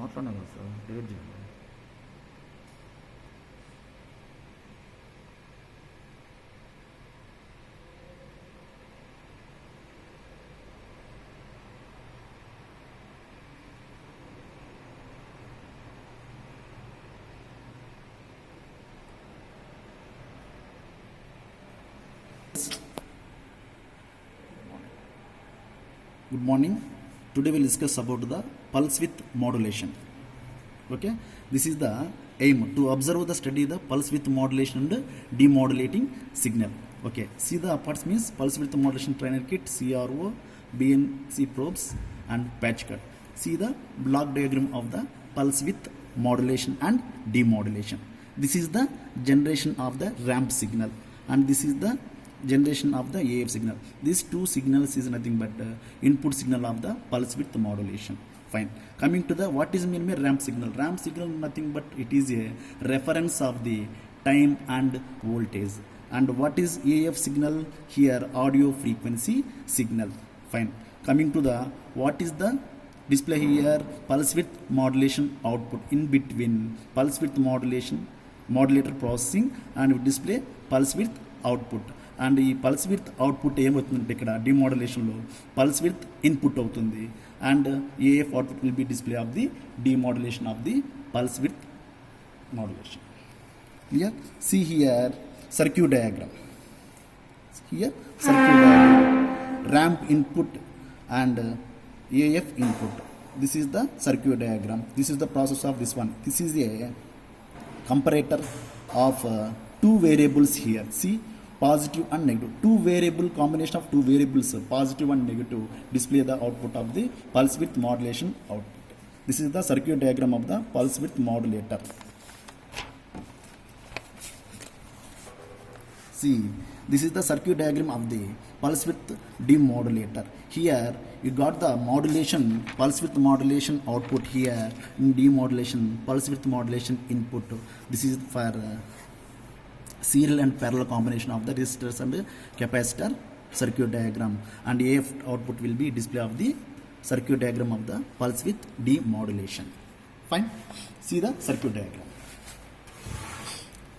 మాట్లాడినా కదా sir delete చేయండి. Good morning. Today we'll discuss about the pulse width modulation. Okay, this is the aim to observe the study the pulse width modulation and demodulating signal. Okay, see the parts means pulse width modulation trainer kit, CRO, BNC probes and patch cut. See the block diagram of the pulse width modulation and demodulation. This is the generation of the ramp signal and this is the generation of the AF signal. These two signals is nothing but input signal of the pulse width modulation. Fine. Coming to the what is mean by ramp signal? Ramp signal nothing but it is a reference of the time and voltage. And what is AF signal? Here audio frequency signal. Fine. Coming to the what is the display here? Pulse width modulation output in between pulse width modulation modulator processing and display pulse width output. And ఈ pulse width output ఏమవుతుందంటే ఇక్కడ డిమోడలేషన్లో pulse width input అవుతుంది and AF output will be display of the demodulation of the pulse width modulation. Clear? See here circuit diagram. Here circuit diagram. Ramp input and AF input. This is the circuit diagram. This is the process of this one. This is a comparator of two variables here. See, positive and negative. Two variable combination of two variables, positive and negative, display the output of the pulse width modulation output. This is the circuit diagram of the pulse width modulator. See, this is the circuit diagram of the pulse width demodulator. Here you got the modulation, pulse width modulation output here, in demodulation, pulse width modulation input. This is for serial and parallel combination of the resistors and capacitor circuit diagram, and AF output will be display of the circuit diagram of the pulse width demodulation. Fine. See the circuit diagram.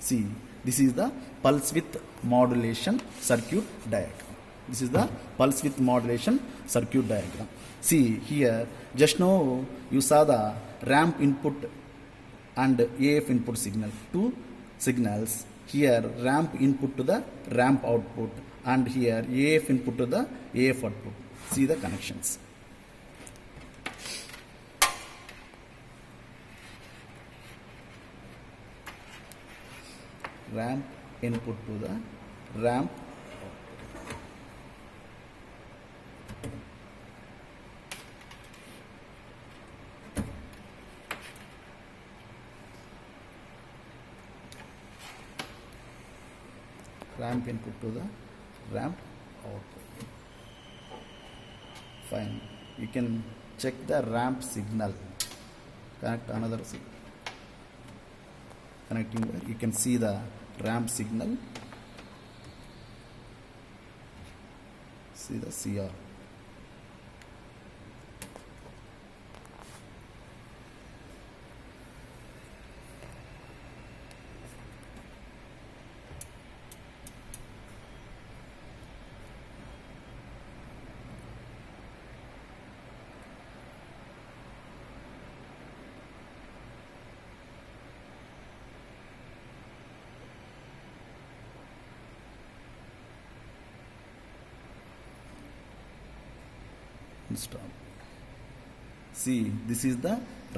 See, this is the pulse width modulation circuit diagram. This is the pulse width modulation circuit diagram. See here, just now you saw the ramp input and AF input signal, two signals. Here ramp input to the ramp output and here AF input to the AF output. See the connections. Ramp input to the ramp output. Ramp input to the ramp output. Fine. You can check the ramp signal. Connect another signal. Connecting where you can see the ramp signal. See the CR. Stop. See, this is the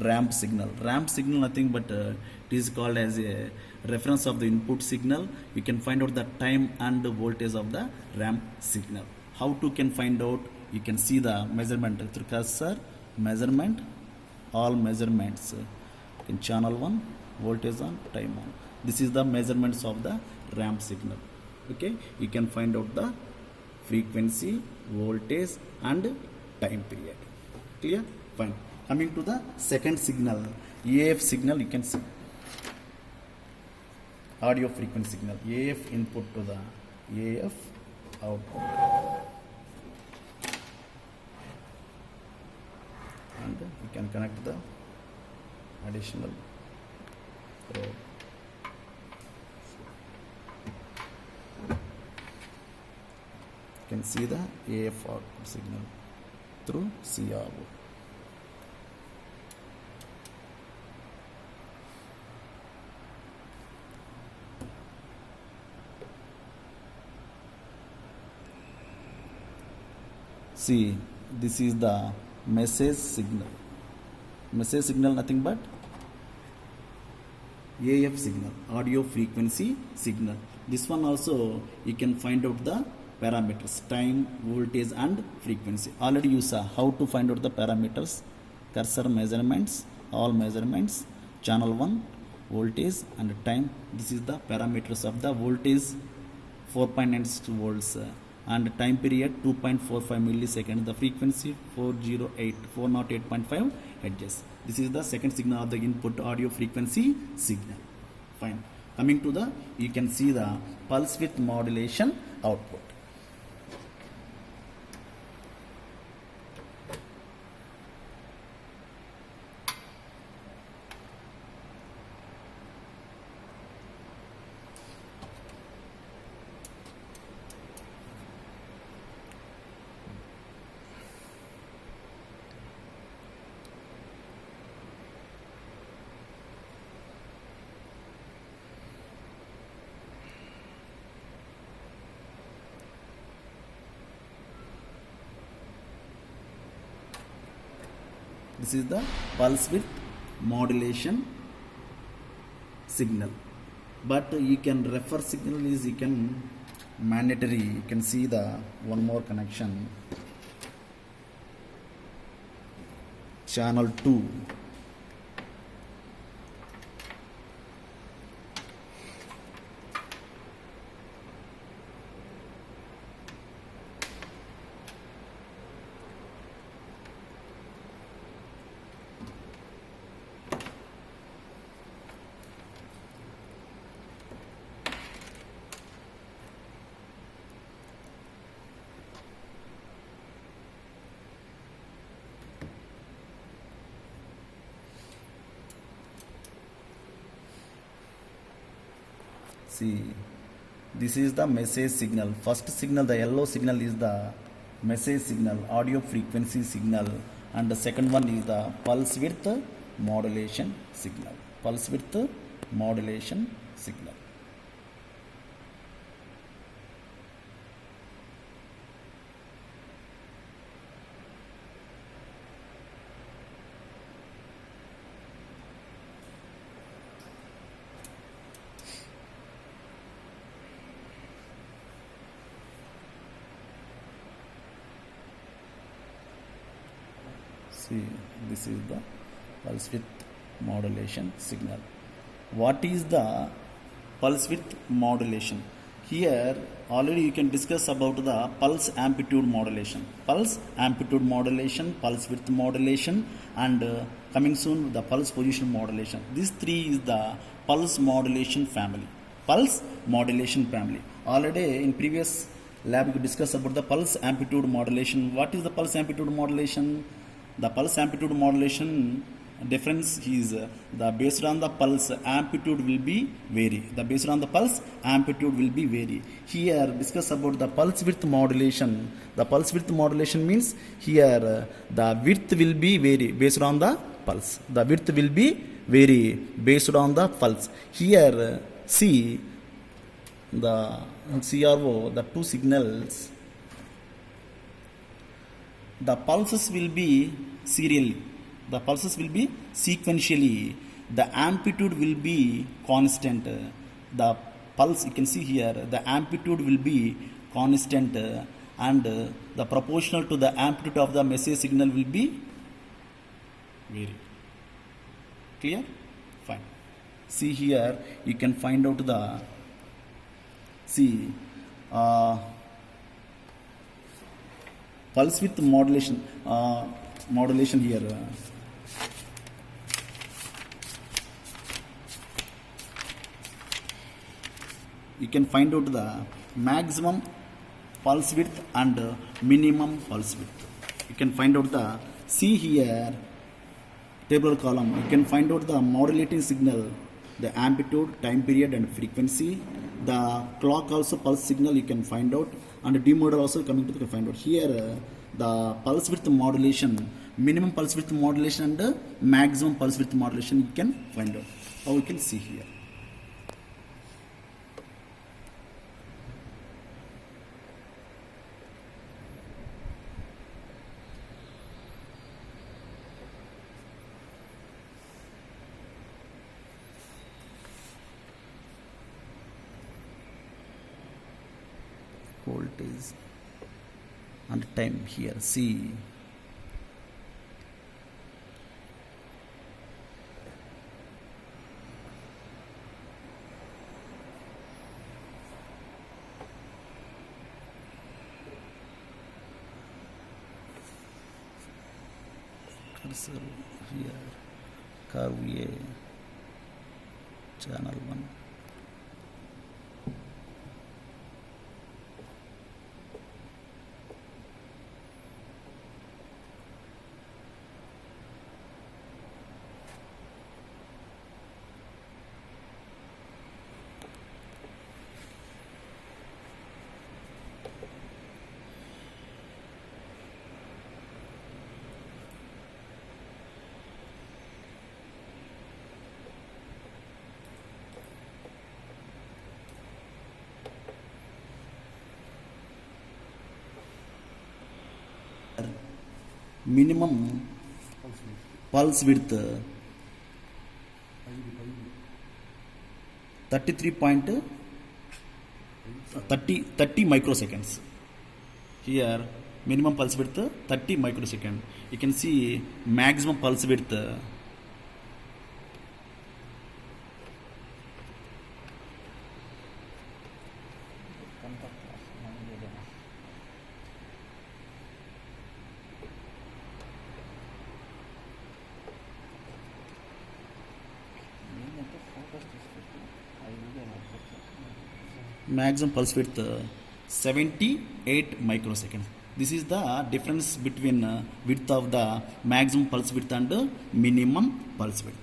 ramp signal. Ramp signal nothing but it is called as a reference of the input signal. You can find out the time and the voltage of the ramp signal. How to can find out? You can see the measurement through cursor, measurement, all measurements in channel 1, voltage on, time on. This is the measurements of the ramp signal. Okay, you can find out the frequency, voltage and time period. Clear? Fine. Coming to the second signal, AF signal, you can see audio frequency signal, AF input to the AF output, and you can connect the additional row. You can see the AF output signal through CRO. See, this is the message signal. Message signal nothing but AF signal, audio frequency signal. This one also you can find out the parameters, time, voltage and frequency. Already you saw how to find out the parameters, cursor measurements, all measurements, channel 1, voltage and time. This is the parameters of the voltage 4.96 volts and time period 2.45 milliseconds, the frequency 408.5 hertz. This is the second signal of the input audio frequency signal. Fine. Coming to the, you can see the pulse width modulation output. This is the pulse width modulation signal. But you can refer signal is, you can mandatory, you can see the one more connection, channel 2. See, this is the message signal. First signal, the yellow signal is the message signal, audio frequency signal, and the second one is the pulse width modulation signal. Pulse width modulation signal. See, this is the pulse width modulation signal. What is the pulse width modulation? Here already you can discuss about the pulse amplitude modulation, pulse amplitude modulation, pulse width modulation, and coming soon the pulse position modulation. These three is the pulse modulation family. Pulse modulation family. Already in previous lab we discussed about the pulse amplitude modulation. What is the pulse amplitude modulation? The pulse amplitude modulation difference is the based on the pulse amplitude will be vary. The based on the pulse amplitude will be vary. Here discuss about the pulse width modulation. The pulse width modulation means here the width will be vary based on the pulse. The width will be vary based on the pulse. Here see the CRO, the two signals, the pulses will be serially, the pulses will be sequentially, the amplitude will be constant. The pulse, you can see here, the amplitude will be constant and the proportional to the amplitude of the message signal will be vary. Clear? Fine. See here, you can find out the, see, pulse width modulation, modulation here. You can find out the maximum pulse width and minimum pulse width. You can find out the, see here, tabular column, you can find out the modulating signal, the amplitude, time period and frequency. The clock also pulse signal you can find out, and demodel also coming to the find out. Here the pulse width modulation, minimum pulse width modulation and maximum pulse width modulation you can find out. How we can see here. Voltage and time here, see. Cursor here, curve A, channel 1. Minimum pulse width 30 microseconds. Here minimum pulse width 30 microsecond. You can see maximum pulse width maximum pulse width 78 microseconds. This is the difference between width of the maximum pulse width and minimum pulse width.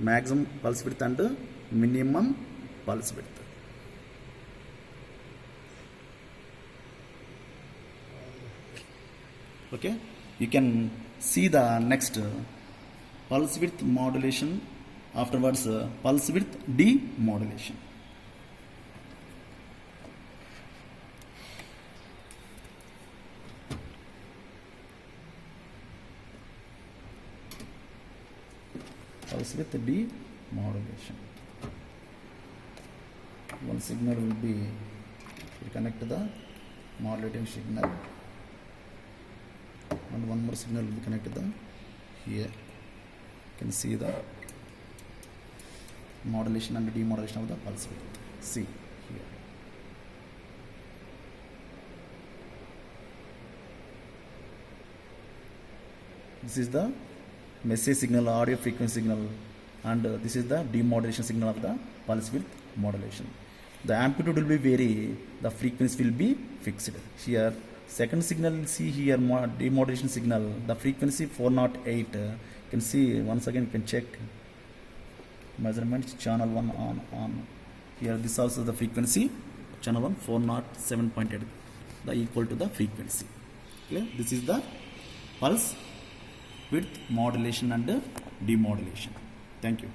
Maximum pulse width and minimum pulse width. Okay, you can see the next pulse width modulation, afterwards pulse width demodulation. Pulse width demodulation. One signal will be, we connect to the modulating signal, and one more signal will be connected to the here. You can see the modulation and demodulation of the pulse width. See here. This is the message signal, audio frequency signal, and this is the demodulation signal of the pulse width modulation. The amplitude will be vary, the frequency will be fixed. Here second signal, see here demodulation signal, the frequency 408. You can see once again, you can check measurements, channel 1 on. Here this also the frequency, channel 1 407.8, the equal to the frequency. Okay, this is the pulse width modulation and demodulation. Thank you.